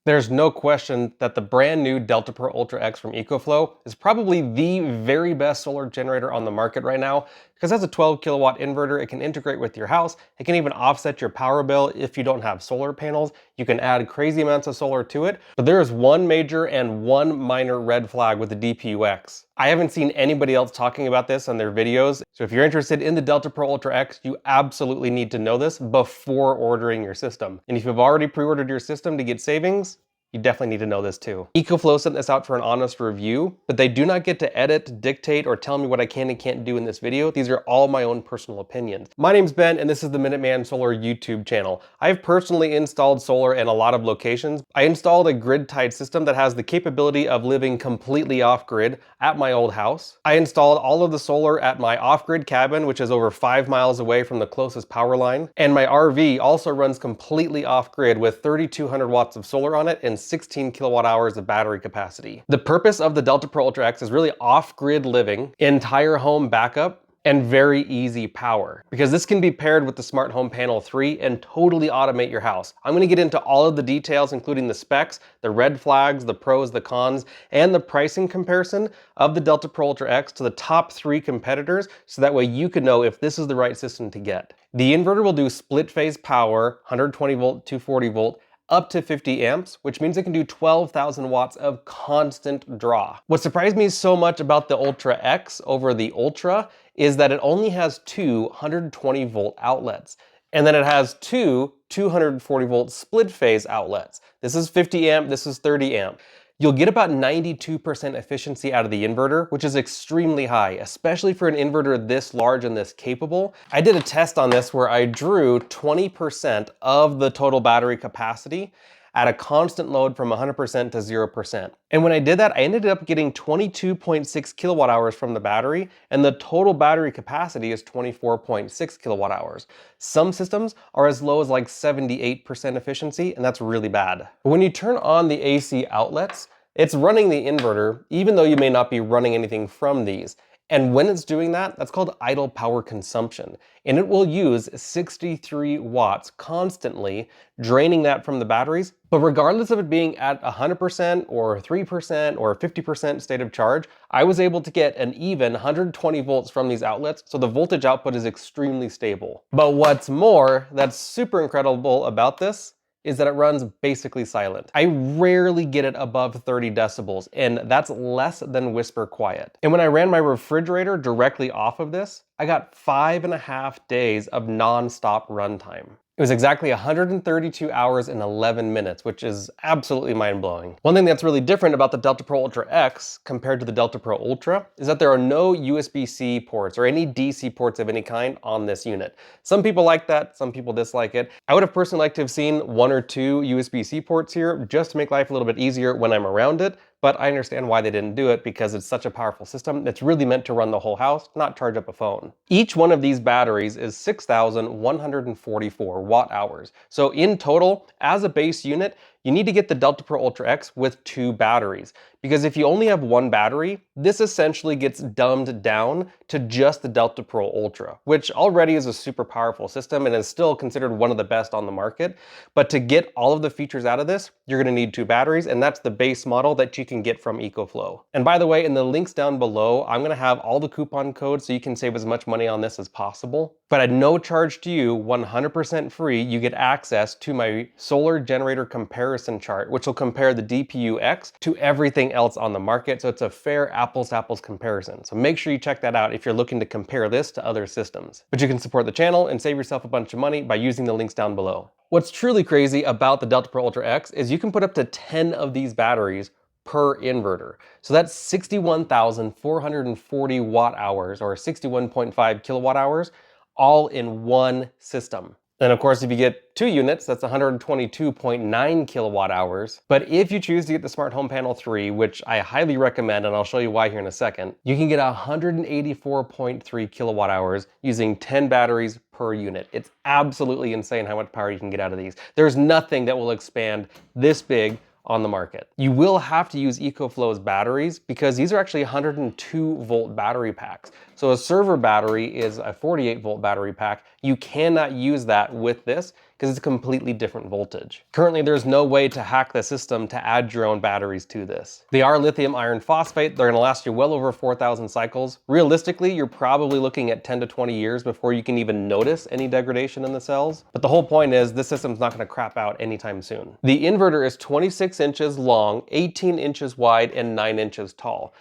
There's no question that the brand new DELTAProUltraX from EcoFlow is probably the very best solar generator on the market right now, because it has a 12 kilowatt inverter. It can integrate with your house. It can even offset your power bill if you don't have solar panels. You can add crazy amounts of solar to it. But there is one major and one minor red flag with the DPUX. I haven't seen anybody else talking about this on their videos. So if you're interested in the DELTAProUltraX, you absolutely need to know this before ordering your system. And if you've already pre-ordered your system to get savings, you definitely need to know this too. EcoFlow sent this out for an honest review, but they do not get to edit, dictate, or tell me what I can and can't do in this video. These are all my own personal opinions. My name's Ben, and this is the Minuteman Solar YouTube channel. I've personally installed solar in a lot of locations. I installed a grid-tied system that has the capability of living completely off-grid at my old house. I installed all of the solar at my off-grid cabin, which is over 5 miles away from the closest power line. And my RV also runs completely off-grid with 3,200 watts of solar on it and 16 kilowatt hours of battery capacity. The purpose of the DELTAProUltraX is really off-grid living, entire home backup, and very easy power, because this can be paired with the Smart Home Panel 3 and totally automate your house. I'm going to get into all of the details, including the specs, the red flags, the pros, the cons, and the pricing comparison of the DELTAProUltraX to the top 3 competitors, so that way you can know if this is the right system to get. The inverter will do split phase power, 120 volt, 240 volt, up to 50 amps, which means it can do 12,000 watts of constant draw. What surprised me so much about the Ultra X over the Ultra is that it only has 2 120 volt outlets. And then it has 2 240 volt split phase outlets. This is 50 amp, this is 30 amp. You'll get about 92% efficiency out of the inverter, which is extremely high, especially for an inverter this large and this capable. I did a test on this where I drew 20% of the total battery capacity at a constant load from 100% to 0%. And when I did that, I ended up getting 22.6 kilowatt hours from the battery, and the total battery capacity is 24.6 kilowatt hours. Some systems are as low as like 78% efficiency, and that's really bad. But when you turn on the AC outlets, it's running the inverter, even though you may not be running anything from these. And when it's doing that, that's called idle power consumption. And it will use 63 watts constantly, draining that from the batteries. But regardless of it being at 100% or 3% or 50% state of charge, I was able to get an even 120 volts from these outlets, so the voltage output is extremely stable. But what's more, that's super incredible about this, is that it runs basically silent. I rarely get it above 30 decibels, and that's less than whisper quiet. And when I ran my refrigerator directly off of this, I got 5.5 days of non-stop runtime. It was exactly 132 hours and 11 minutes, which is absolutely mind-blowing. One thing that's really different about the DELTAProUltraX compared to the DELTAProUltra is that there are no USB-C ports or any DC ports of any kind on this unit. Some people like that, some people dislike it. I would have personally liked to have seen 1 or 2 USB-C ports here just to make life a little bit easier when I'm around it, but I understand why they didn't do it, because it's such a powerful system that's really meant to run the whole house, not charge up a phone. Each one of these batteries is 6,144 watt hours. So in total, as a base unit, you need to get the DELTAProUltraX with 2 batteries, because if you only have 1 battery, this essentially gets dumbed down to just the DELTAProUltra, which already is a super powerful system and is still considered one of the best on the market. But to get all of the features out of this, you're going to need 2 batteries, and that's the base model that you can get from EcoFlow. And by the way, in the links down below, I'm going to have all the coupon codes so you can save as much money on this as possible. But at no charge to you, 100% free, you get access to my solar generator comparison chart, which will compare the DPUX to everything else on the market. So it's a fair apples to apples comparison. So make sure you check that out if you're looking to compare this to other systems. But you can support the channel and save yourself a bunch of money by using the links down below. What's truly crazy about the DELTAProUltraX is you can put up to 10 of these batteries per inverter. So that's 61,440 watt hours, or 61.5 kilowatt hours, all in one system. And of course, if you get 2 units, that's 122.9 kilowatt hours. But if you choose to get the Smart Home Panel 3, which I highly recommend, and I'll show you why here in a second, you can get 184.3 kilowatt hours using 10 batteries per unit. It's absolutely insane how much power you can get out of these. There's nothing that will expand this big on the market. You will have to use EcoFlow's batteries, because these are actually 102 volt battery packs. So a server battery is a 48 volt battery pack. You cannot use that with this, because it's a completely different voltage. Currently, there's no way to hack the system to add your own batteries to this. They are lithium iron phosphate. They're going to last you well over 4,000 cycles. Realistically, you're probably looking at 10 to 20 years before you can even notice any degradation in the cells. But the whole point is this system's not going to crap out anytime soon. The inverter is 26 inches long, 18 inches wide, and 9 inches tall.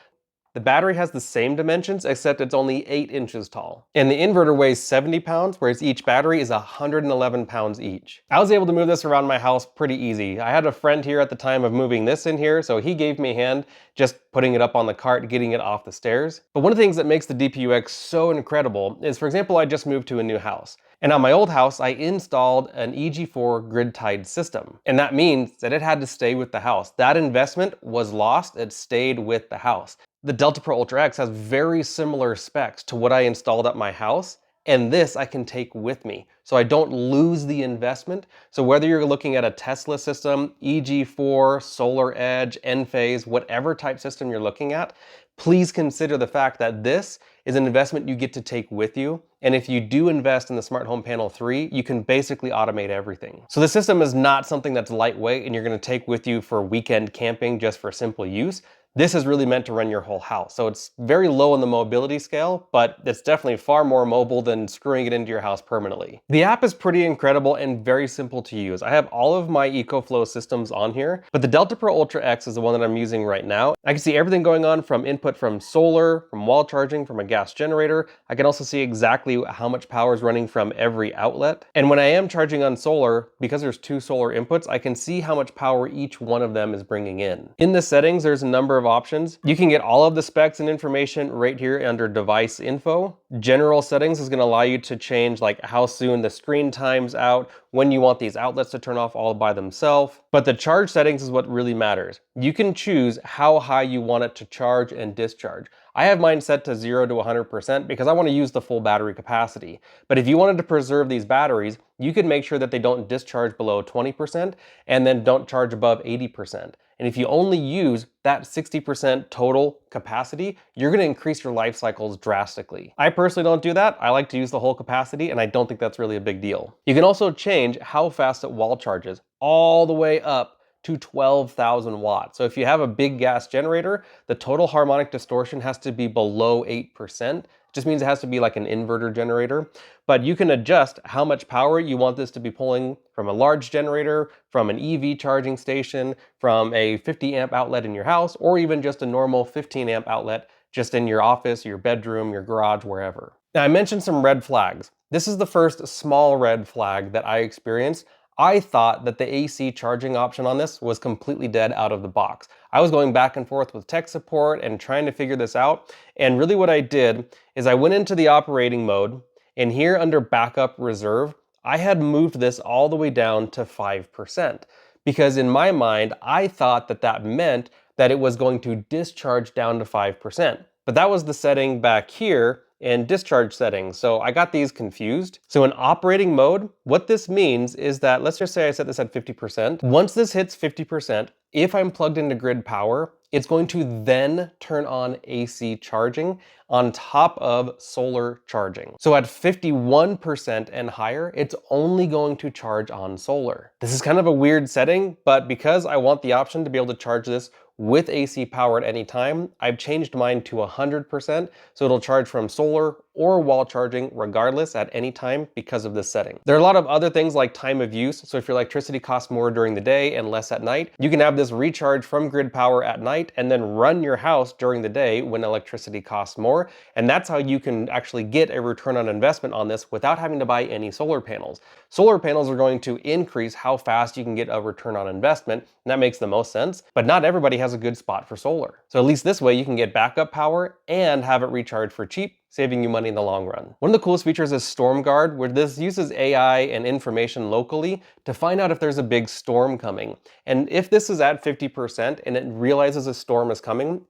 The battery has the same dimensions, except it's only 8 inches tall. And the inverter weighs 70 pounds, whereas each battery is 111 pounds each. I was able to move this around my house pretty easy. I had a friend here at the time of moving this in here, so he gave me a hand just putting it up on the cart, getting it off the stairs. But one of the things that makes the DPUX so incredible is, for example, I just moved to a new house. And on my old house, I installed an EG4 grid-tied system. And that means that it had to stay with the house. That investment was lost, it stayed with the house. The DELTAProUltraX has very similar specs to what I installed at my house, and this I can take with me, so I don't lose the investment. So whether you're looking at a Tesla system, EG4, Solar Edge, Enphase, whatever type system you're looking at, please consider the fact that this is an investment you get to take with you. And if you do invest in the Smart Home Panel 3, you can basically automate everything. So the system is not something that's lightweight and you're going to take with you for weekend camping just for simple use. This is really meant to run your whole house. So it's very low on the mobility scale, but it's definitely far more mobile than screwing it into your house permanently. The app is pretty incredible and very simple to use. I have all of my EcoFlow systems on here, but the DELTAProUltraX is the one that I'm using right now. I can see everything going on from input from solar, from wall charging, from a gas generator. I can also see exactly how much power is running from every outlet. And when I am charging on solar, because there's 2 solar inputs, I can see how much power each one of them is bringing in. In the settings, there's a number of options. You can get all of the specs and information right here under device info. General settings is going to allow you to change like how soon the screen times out, when you want these outlets to turn off all by themselves. But the charge settings is what really matters. You can choose how high you want it to charge and discharge. I have mine set to 0 to 100% because I want to use the full battery capacity. But if you wanted to preserve these batteries, you could make sure that they don't discharge below 20% and then don't charge above 80%. And if you only use that 60% total capacity, you're going to increase your life cycles drastically. I personally don't do that. I like to use the whole capacity, and I don't think that's really a big deal. You can also change how fast it wall charges, all the way up to 12,000 watts. So if you have a big gas generator, the total harmonic distortion has to be below 8%. Just means it has to be like an inverter generator, but you can adjust how much power you want this to be pulling from a large generator, from an EV charging station, from a 50 amp outlet in your house, or even just a normal 15 amp outlet just in your office, your bedroom, your garage, wherever. Now I mentioned some red flags. This is the first small red flag that I experienced. I thought that the AC charging option on this was completely dead out of the box. I was going back and forth with tech support and trying to figure this out. And really what I did is I went into the operating mode, and here under backup reserve, I had moved this all the way down to 5%. Because in my mind, I thought that that meant that it was going to discharge down to 5%. But that was the setting back here in discharge settings. So I got these confused. So in operating mode, what this means is that, let's just say I set this at 50%. Once this hits 50%, if I'm plugged into grid power, it's going to then turn on AC charging on top of solar charging. So at 51% and higher, it's only going to charge on solar. This is kind of a weird setting, but because I want the option to be able to charge this with AC power at any time, I've changed mine to 100%, so it'll charge from solar or wall charging regardless at any time because of this setting. There are a lot of other things like time of use, so if your electricity costs more during the day and less at night, you can have this recharge from grid power at night and then run your house during the day when electricity costs more, and that's how you can actually get a return on investment on this without having to buy any solar panels. Solar panels are going to increase how fast you can get a return on investment, and that makes the most sense, but not everybody has a good spot for solar. So at least this way you can get backup power and have it recharge for cheap, saving you money in the long run. One of the coolest features is Storm Guard, where this uses AI and information locally to find out if there's a big storm coming. And if this is at 50% and it realizes a storm is coming,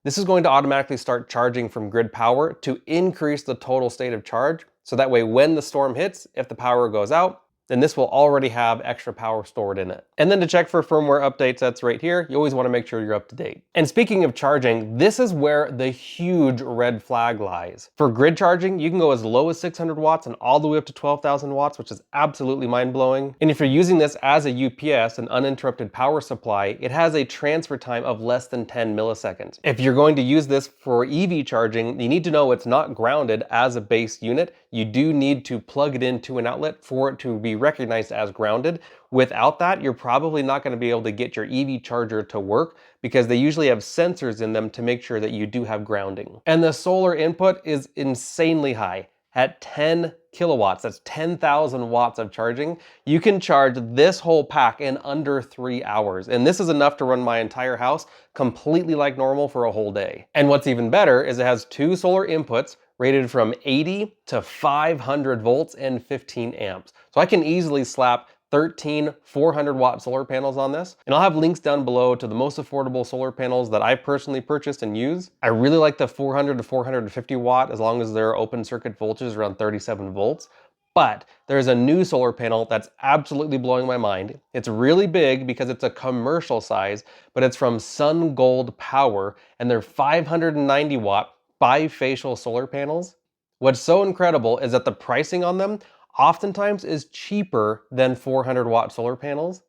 this is going to automatically start charging from grid power to increase the total state of charge. So that way when the storm hits, if the power goes out, then this will already have extra power stored in it. And then to check for firmware updates, that's right here. You always want to make sure you're up to date. And speaking of charging, this is where the huge red flag lies. For grid charging, you can go as low as 600 watts and all the way up to 12,000 watts, which is absolutely mind-blowing. And if you're using this as a UPS, an uninterrupted power supply, it has a transfer time of less than 10 milliseconds. If you're going to use this for EV charging, you need to know it's not grounded as a base unit. You do need to plug it into an outlet for it to be recognized as grounded. Without that, you're probably not going to be able to get your EV charger to work because they usually have sensors in them to make sure that you do have grounding. And the solar input is insanely high. At 10 kilowatts, that's 10,000 watts of charging, you can charge this whole pack in under 3 hours. And this is enough to run my entire house completely like normal for a whole day. And what's even better is it has 2 solar inputs rated from 80 to 500 volts and 15 amps. So I can easily slap 13 400-watt solar panels on this. And I'll have links down below to the most affordable solar panels that I personally purchased and use. I really like the 400 to 450 watt as long as their open circuit voltage is around 37 volts. But there's a new solar panel that's absolutely blowing my mind. It's really big because it's a commercial size, but it's from SunGold Power and they're 590 watt bifacial solar panels. What's so incredible is that the pricing on them oftentimes is cheaper than 400-watt solar panels.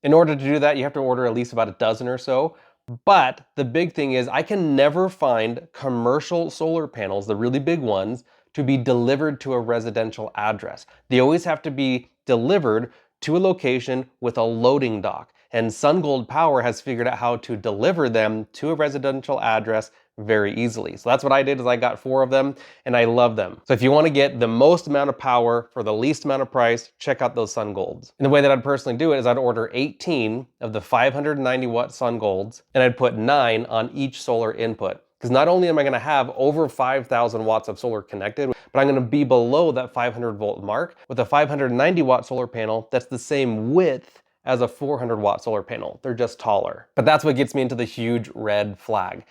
In order to do that, you have to order at least about a dozen or so. But the big thing is I can never find commercial solar panels, the really big ones, to be delivered to a residential address. They always have to be delivered to a location with a loading dock. And SunGold Power has figured out how to deliver them to a residential address very easily. So that's what I did, is I got 4 of them and I love them. So if you want to get the most amount of power for the least amount of price, check out those SunGolds. And the way that I'd personally do it is I'd order 18 of the 590 watt SunGolds and I'd put 9 on each solar input. Because not only am I going to have over 5,000 watts of solar connected, but I'm going to be below that 500 volt mark with a 590 watt solar panel that's the same width as a 400 watt solar panel. They're just taller. But that's what gets me into the huge red flag.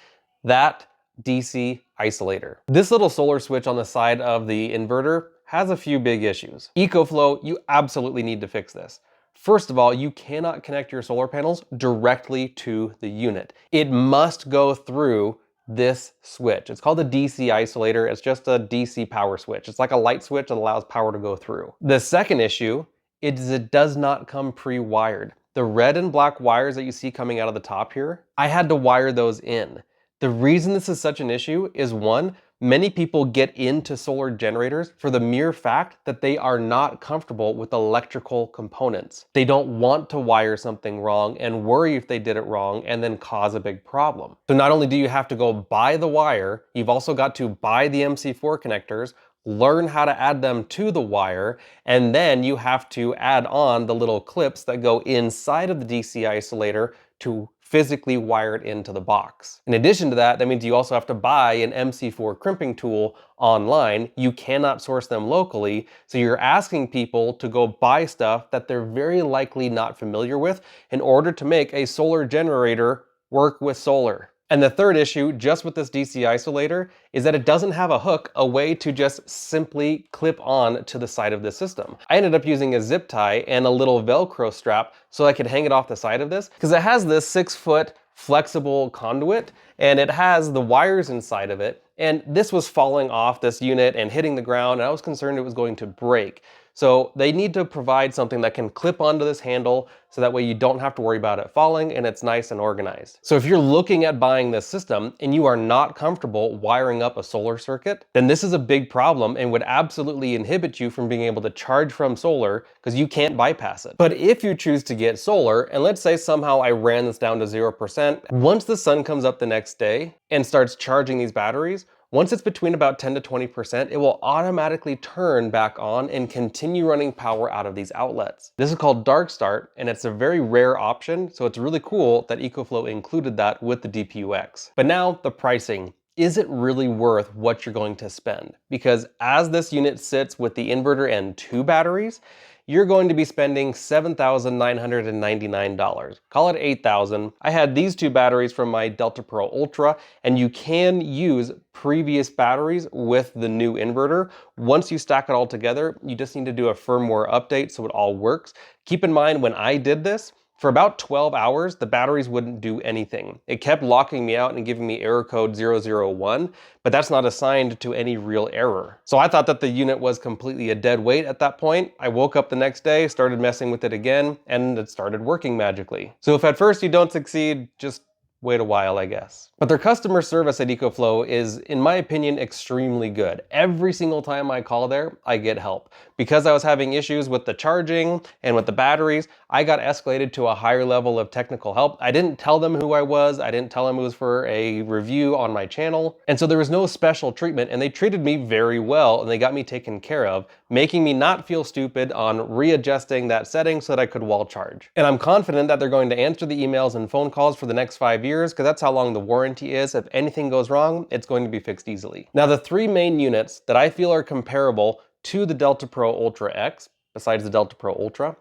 That DC isolator. This little solar switch on the side of the inverter has a few big issues. EcoFlow, you absolutely need to fix this. First of all, you cannot connect your solar panels directly to the unit. It must go through this switch. It's called a DC isolator. It's just a DC power switch. It's like a light switch that allows power to go through. The second issue is it does not come pre-wired. The red and black wires that you see coming out of the top here, I had to wire those in. The reason this is such an issue is, one, many people get into solar generators for the mere fact that they are not comfortable with electrical components. They don't want to wire something wrong and worry if they did it wrong and then cause a big problem. So not only do you have to go buy the wire, you've also got to buy the MC4 connectors, learn how to add them to the wire, and then you have to add on the little clips that go inside of the DC isolator to physically wire it into the box. In addition to that, that means you also have to buy an MC4 crimping tool online. You cannot source them locally, so you're asking people to go buy stuff that they're very likely not familiar with in order to make a solar generator work with solar. And the third issue, just with this DC isolator, is that it doesn't have a hook, a way to just simply clip on to the side of the system. I ended up using a zip tie and a little Velcro strap so I could hang it off the side of this, because it has this 6-foot flexible conduit and it has the wires inside of it. And this was falling off this unit and hitting the ground, and I was concerned it was going to break. So they need to provide something that can clip onto this handle so that way you don't have to worry about it falling and it's nice and organized. So if you're looking at buying this system and you are not comfortable wiring up a solar circuit, then this is a big problem and would absolutely inhibit you from being able to charge from solar because you can't bypass it. But if you choose to get solar, and let's say somehow I ran this down to 0%, once the sun comes up the next day and starts charging these batteries, once it's between about 10 to 20%, it will automatically turn back on and continue running power out of these outlets. This is called dark start, and it's a very rare option, so it's really cool that EcoFlow included that with the DPUX. But now, the pricing. Is it really worth what you're going to spend? Because as this unit sits with the inverter and 2 batteries, you're going to be spending $7,999. Call it $8,000. I had these two batteries from my Delta Pro Ultra, and you can use previous batteries with the new inverter. Once you stack it all together, you just need to do a firmware update so it all works. Keep in mind, when I did this, for about 12 hours, the batteries wouldn't do anything. It kept locking me out and giving me error code 001, but that's not assigned to any real error. So I thought that the unit was completely a dead weight at that point. I woke up the next day, started messing with it again, and it started working magically. So if at first you don't succeed, just wait a while, I guess. But their customer service at EcoFlow is, in my opinion, extremely good. Every single time I call there, I get help. Because I was having issues with the charging and with the batteries, I got escalated to a higher level of technical help. I didn't tell them who I was. I didn't tell them it was for a review on my channel. And so there was no special treatment, and they treated me very well, and they got me taken care of, making me not feel stupid on readjusting that setting so that I could wall charge. And I'm confident that they're going to answer the emails and phone calls for the next 5 years, because that's how long the warranty is. If anything goes wrong, it's going to be fixed easily. Now, the three main units that I feel are comparable to the DELTAProUltraX, besides the DELTAProUltra,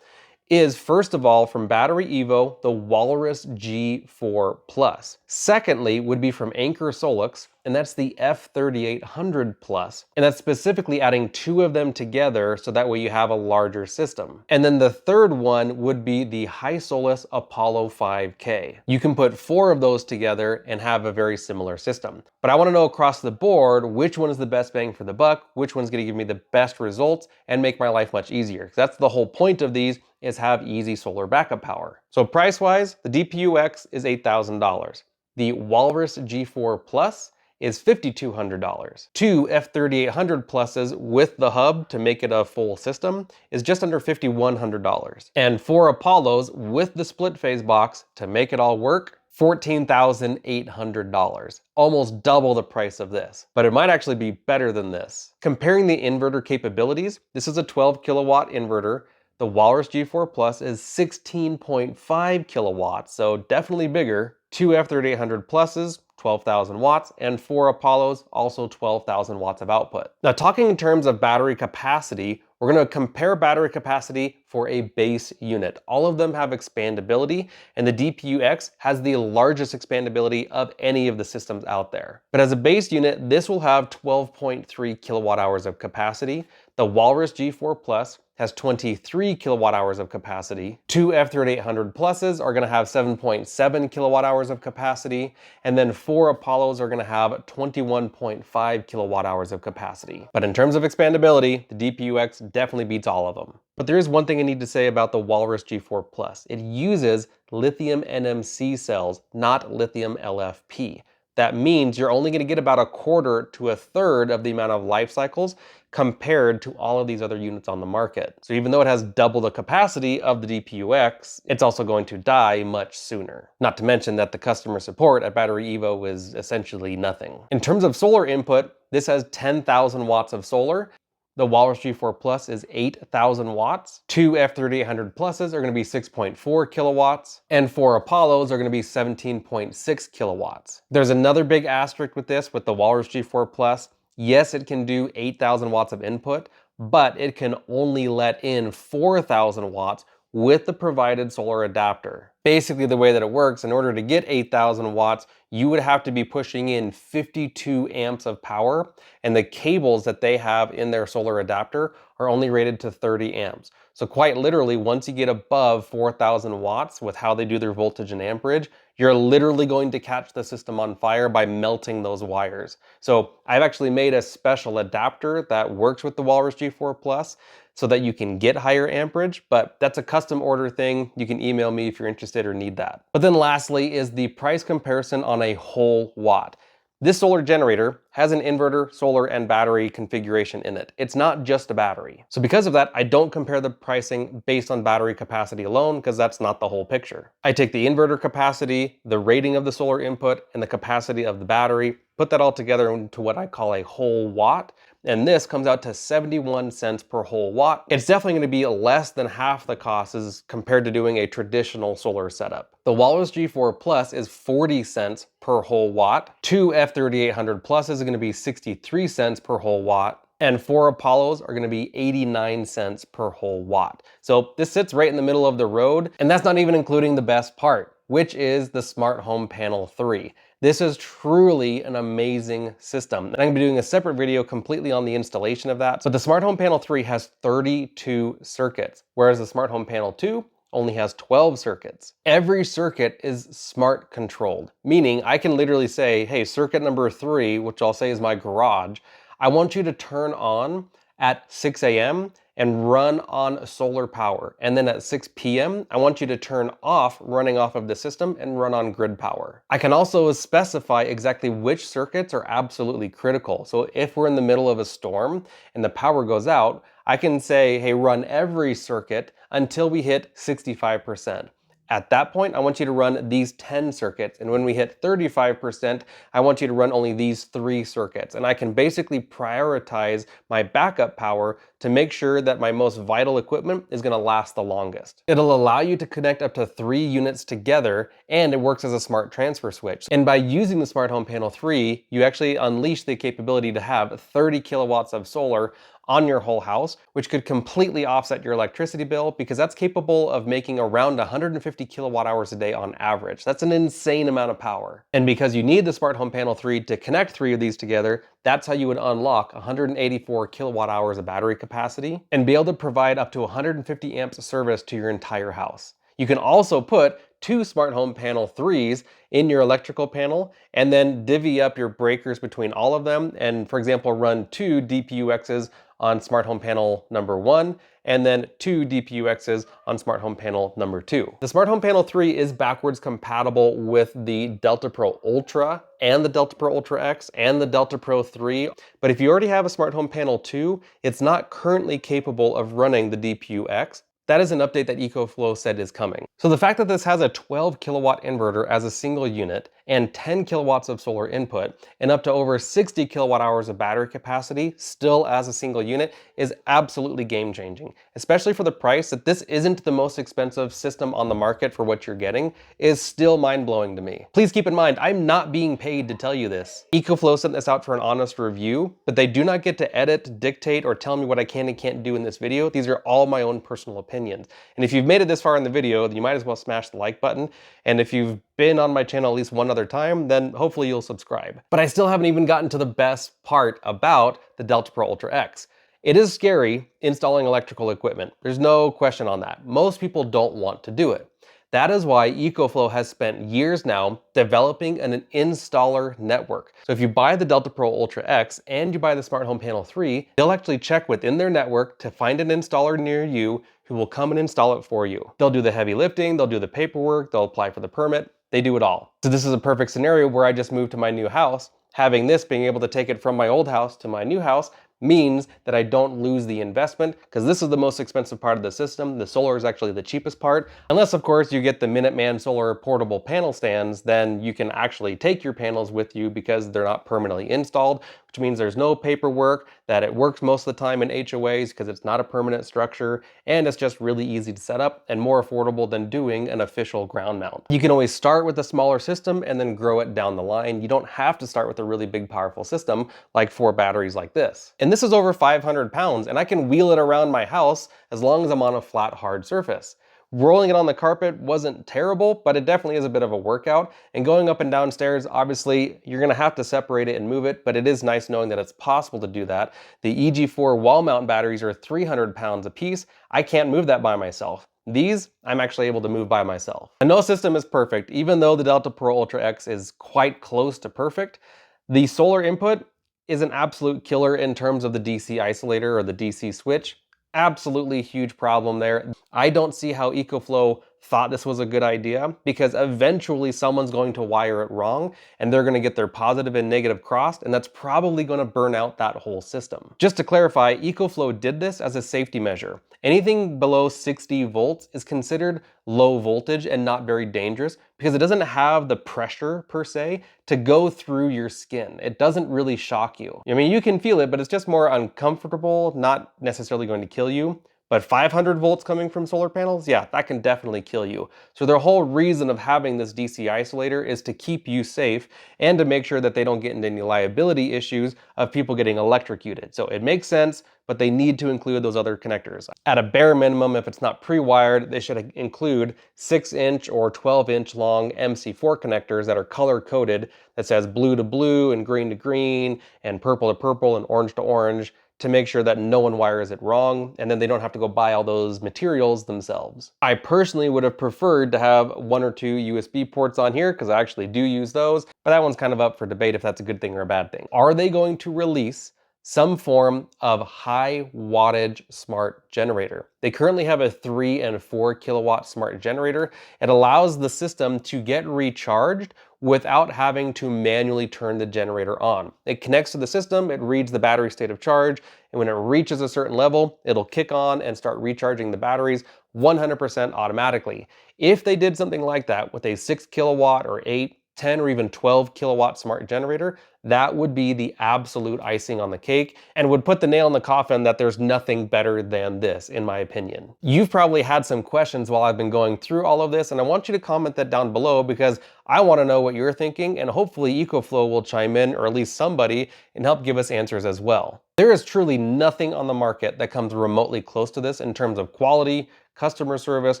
is first of all from Battery Evo, the Walrus G4 Plus. Secondly would be from Anker Solix, and that's the F3800 Plus. And that's specifically adding two of them together so that way you have a larger system. And then the third one would be the HiSolus Apollo 5K. You can put four of those together and have a very similar system. But I want to know across the board which one is the best bang for the buck, which one's going to give me the best results and make my life much easier. Because that's the whole point of these, is have easy solar backup power. So price-wise, the DPUX is $8,000. The Walrus G4 Plus is $5,200. Two F3800 Pluses with the hub to make it a full system is just under $5,100. And four Apollos with the split phase box to make it all work, $14,800. Almost double the price of this, but it might actually be better than this. Comparing the inverter capabilities, this is a 12 kilowatt inverter. The Walrus G4 Plus is 16.5 kilowatts, so definitely bigger. Two F3800 Pluses, 12,000 watts, and four Apollos, also 12,000 watts of output. Now, talking in terms of battery capacity, we're going to compare battery capacity for a base unit. All of them have expandability, and the DPUX has the largest expandability of any of the systems out there. But as a base unit, this will have 12.3 kilowatt hours of capacity. The Walrus G4 Plus has 23 kilowatt hours of capacity. Two F3800 Pluses are gonna have 7.7 kilowatt hours of capacity, and then four Apollos are gonna have 21.5 kilowatt hours of capacity. But in terms of expandability, the DPUX definitely beats all of them. But there is one thing I need to say about the Walrus G4 Plus. It uses lithium NMC cells, not lithium LFP. That means you're only gonna get about a quarter to a third of the amount of life cycles compared to all of these other units on the market. So even though it has double the capacity of the DPUX, it's also going to die much sooner. Not to mention that the customer support at Battery Evo is essentially nothing. In terms of solar input, this has 10,000 watts of solar. The Walrus G4 Plus is 8,000 watts. Two F3800 Pluses are gonna be 6.4 kilowatts, and four Apollos are gonna be 17.6 kilowatts. There's another big asterisk with this, with the Walrus G4 Plus. Yes, it can do 8,000 watts of input, but it can only let in 4,000 watts with the provided solar adapter. Basically, the way that it works, in order to get 8,000 watts, you would have to be pushing in 52 amps of power, and the cables that they have in their solar adapter are only rated to 30 amps. So quite literally, once you get above 4,000 watts with how they do their voltage and amperage, you're literally going to catch the system on fire by melting those wires. So I've actually made a special adapter that works with the Walrus G4 Plus so that you can get higher amperage, but that's a custom order thing. You can email me if you're interested or need that. But then lastly is the price comparison on a whole watt. This solar generator has an inverter, solar, and battery configuration in it. It's not just a battery. So because of that, I don't compare the pricing based on battery capacity alone, because that's not the whole picture. I take the inverter capacity, the rating of the solar input, and the capacity of the battery, put that all together into what I call a whole watt, and this comes out to 71 cents per whole watt. It's definitely going to be less than half the cost as compared to doing a traditional solar setup. The Walrus G4 Plus is 40 cents per whole watt. Two F3800 Pluses is going to be 63 cents per whole watt. and 4 Apollos are gonna be 89 cents per whole watt. So this sits right in the middle of the road, and that's not even including the best part, which is the Smart Home Panel 3. This is truly an amazing system. And I'm gonna be doing a separate video completely on the installation of that. So the Smart Home Panel 3 has 32 circuits, whereas the Smart Home Panel 2 only has 12 circuits. Every circuit is smart controlled, meaning I can literally say, hey, circuit number 3, which I'll say is my garage, I want you to turn on at 6 a.m. and run on solar power. And then at 6 p.m., I want you to turn off running off of the system and run on grid power. I can also specify exactly which circuits are absolutely critical. So if we're in the middle of a storm and the power goes out, I can say, hey, run every circuit until we hit 65%. At that point, I want you to run these 10 circuits. And when we hit 35%, I want you to run only these 3 circuits. And I can basically prioritize my backup power to make sure that my most vital equipment is gonna last the longest. It'll allow you to connect up to 3 units together, and it works as a smart transfer switch. And by using the Smart Home Panel 3, you actually unleash the capability to have 30 kilowatts of solar on your whole house, which could completely offset your electricity bill because that's capable of making around 150 kilowatt hours a day on average. That's an insane amount of power. And because you need the Smart Home Panel 3 to connect 3 of these together, that's how you would unlock 184 kilowatt hours of battery capacity and be able to provide up to 150 amps of service to your entire house. You can also put 2 Smart Home Panel 3s in your electrical panel and then divvy up your breakers between all of them and, for example, run 2 DPUXs on Smart Home Panel number 1 and then 2 DPUXs on Smart Home Panel number 2. The Smart Home Panel 3 is backwards compatible with the DELTAPRO Ultra and the DELTAProUltraX and the DELTAPRO 3, but if you already have a Smart Home Panel 2, it's not currently capable of running the DPUX. That is an update that EcoFlow said is coming. So the fact that this has a 12 kilowatt inverter as a single unit and 10 kilowatts of solar input and up to over 60 kilowatt hours of battery capacity still as a single unit is absolutely game changing, especially for the price that this isn't the most expensive system on the market for what you're getting is still mind blowing to me. Please keep in mind, I'm not being paid to tell you this. EcoFlow sent this out for an honest review, but they do not get to edit, dictate, or tell me what I can and can't do in this video. These are all my own personal opinions. And if you've made it this far in the video, then you might as well smash the like button. And if you've been on my channel at least one other time, then hopefully you'll subscribe. But I still haven't even gotten to the best part about the DELTAProUltraX. It is scary installing electrical equipment. There's no question on that. Most people don't want to do it. That is why EcoFlow has spent years now developing an installer network. So if you buy the DELTAProUltraX and you buy the Smart Home Panel 3, they'll actually check within their network to find an installer near you who will come and install it for you. They'll do the heavy lifting, they'll do the paperwork, they'll apply for the permit, they do it all. So this is a perfect scenario where I just moved to my new house. Having this, being able to take it from my old house to my new house, means that I don't lose the investment because this is the most expensive part of the system. The solar is actually the cheapest part. Unless, of course, you get the Minuteman Solar portable panel stands, then you can actually take your panels with you because they're not permanently installed, which means there's no paperwork, that it works most of the time in HOAs because it's not a permanent structure, and it's just really easy to set up and more affordable than doing an official ground mount. You can always start with a smaller system and then grow it down the line. You don't have to start with a really big, powerful system like 4 batteries like this. And this is over 500 pounds, and I can wheel it around my house as long as I'm on a flat, hard surface. Rolling it on the carpet wasn't terrible, but it definitely is a bit of a workout. And going up and down stairs, obviously, you're gonna have to separate it and move it, but it is nice knowing that it's possible to do that. The EG4 wall mount batteries are 300 pounds a piece. I can't move that by myself. These, I'm actually able to move by myself. And no system is perfect. Even though the DELTAProUltraX is quite close to perfect, the solar input is an absolute killer in terms of the DC isolator or the DC switch. Absolutely huge problem there. I don't see how EcoFlow thought this was a good idea because eventually someone's going to wire it wrong and they're going to get their positive and negative crossed, and that's probably going to burn out that whole system. Just to clarify, EcoFlow did this as a safety measure. Anything below 60 volts is considered low voltage and not very dangerous because it doesn't have the pressure per se to go through your skin. It doesn't really shock you. I mean, you can feel it, but it's just more uncomfortable, not necessarily going to kill you. But 500 volts coming from solar panels, yeah, that can definitely kill you. So the whole reason of having this DC isolator is to keep you safe and to make sure that they don't get into any liability issues of people getting electrocuted. So it makes sense, but they need to include those other connectors. At a bare minimum, if it's not pre-wired, they should include 6-inch or 12-inch long MC4 connectors that are color-coded, that says blue to blue and green to green and purple to purple and orange to orange, to make sure that no one wires it wrong, and then they don't have to go buy all those materials themselves. I personally would have preferred to have 1 or 2 USB ports on here, because I actually do use those, but that one's kind of up for debate if that's a good thing or a bad thing. Are they going to release some form of high wattage smart generator? They currently have a 3 and 4 kilowatt smart generator. It allows the system to get recharged without having to manually turn the generator on. It connects to the system, it reads the battery state of charge, and when it reaches a certain level, it'll kick on and start recharging the batteries 100% automatically. If they did something like that with a 6 kilowatt or 8, 10 or even 12 kilowatt smart generator, that would be the absolute icing on the cake and would put the nail in the coffin that there's nothing better than this, in my opinion. You've probably had some questions while I've been going through all of this, and I want you to comment that down below because I want to know what you're thinking, and hopefully EcoFlow will chime in, or at least somebody, and help give us answers as well. There is truly nothing on the market that comes remotely close to this in terms of quality, customer service,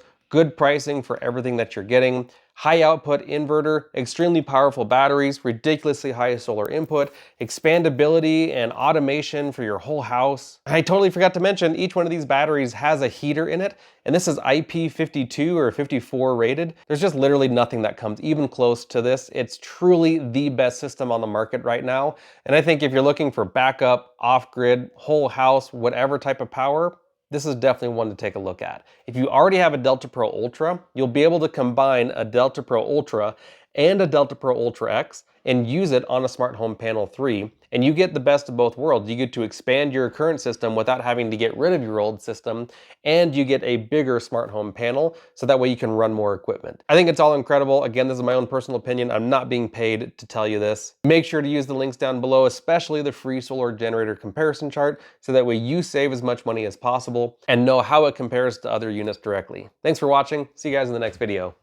good pricing for everything that you're getting, high output inverter, extremely powerful batteries, ridiculously high solar input, expandability and automation for your whole house. I totally forgot to mention each one of these batteries has a heater in it, and this is IP52 or 54 rated. There's just literally nothing that comes even close to this. It's truly the best system on the market right now, and I think if you're looking for backup, off-grid, whole house, whatever type of power, this is definitely one to take a look at. If you already have a DELTAPro Ultra, you'll be able to combine a DELTAPro Ultra and a DELTAProUltraX and use it on a Smart Home Panel 3, and you get the best of both worlds. You get to expand your current system without having to get rid of your old system, and you get a bigger smart home panel, so that way you can run more equipment. I think it's all incredible. Again, this is my own personal opinion. I'm not being paid to tell you this. Make sure to use the links down below, especially the free solar generator comparison chart, so that way you save as much money as possible and know how it compares to other units directly. Thanks for watching. See you guys in the next video.